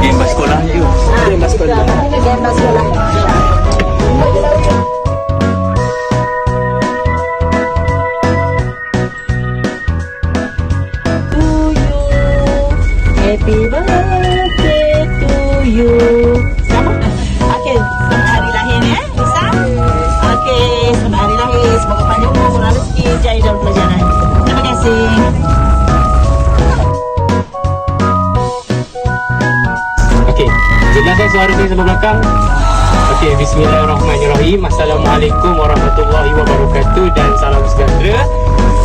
game pas sekolah je. Game pas sekolah. Game pas sekolah. Happy birthday to you. Sama? Okey, selamat hari lahir ya, Lisa. Okey, selamat hari lahir. Semoga panjang umur, murah rezeki, jaya dalam pelajaran. Terima kasih. Okey, jelaskan suara saya sampai belakang. Okey, bismillahirrahmanirrahim. Assalamualaikum warahmatullahi wabarakatuh dan salam sejahtera.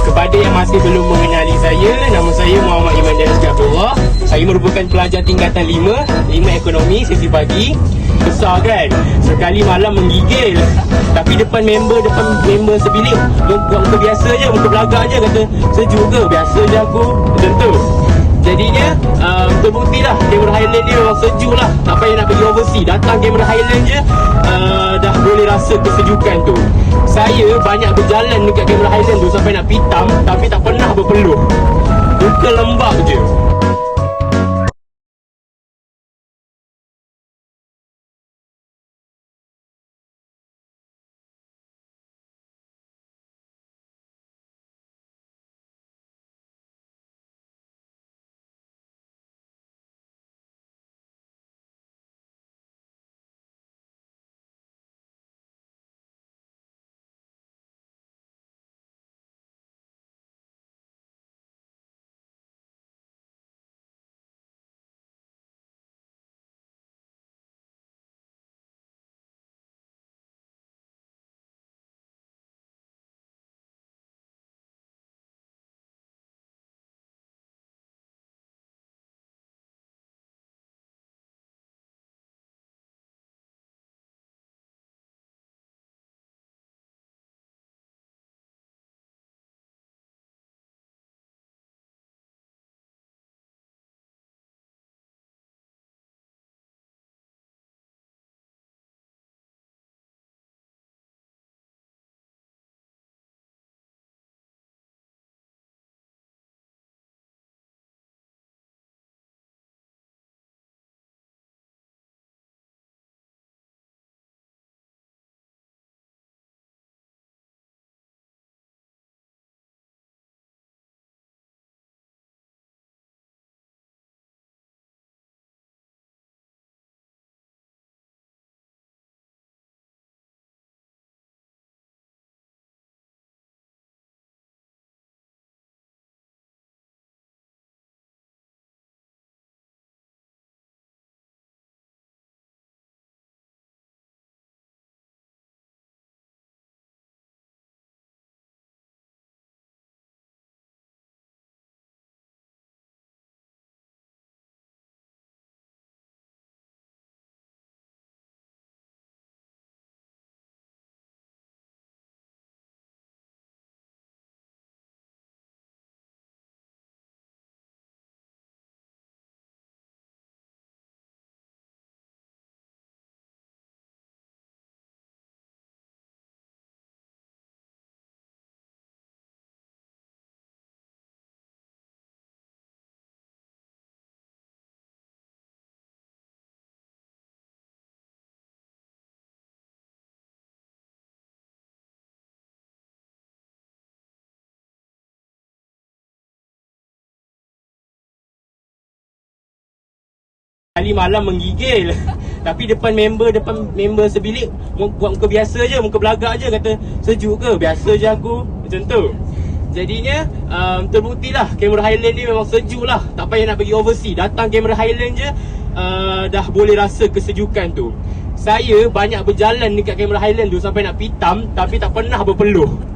Kepada yang masih belum mengenali saya, nama saya Muhammad Iman Danish Abdullah. Saya merupakan pelajar tingkatan 5 ekonomi sesi pagi. Besar kan? Sekali malam menggigil. Tapi depan member sebilik, buat muka biasa je, muka belagak je, kata sejuk ke? Biasa je aku. Macam tu. Jadinya terbukti lah Cameron Highland ni memang sejuk lah. Tak payah nak pergi overseas, datang Cameron Highland je dah boleh rasa kesejukan tu. Saya banyak berjalan dekat Cameron Highland tu sampai nak pitam, tapi tak pernah berpeluh. Muka lembab je. Kali malam menggigil. Tapi depan member sebilik, buat muka biasa je, muka belagak je, kata sejuk ke? Biasa je aku. Macam tu. Jadinya terbukti lah Cameron Highland ni memang sejuk lah. Tak payah nak pergi overseas, datang Cameron Highland je dah boleh rasa kesejukan tu. Saya banyak berjalan dekat Cameron Highland tu sampai nak pitam, tapi tak pernah berpeluh.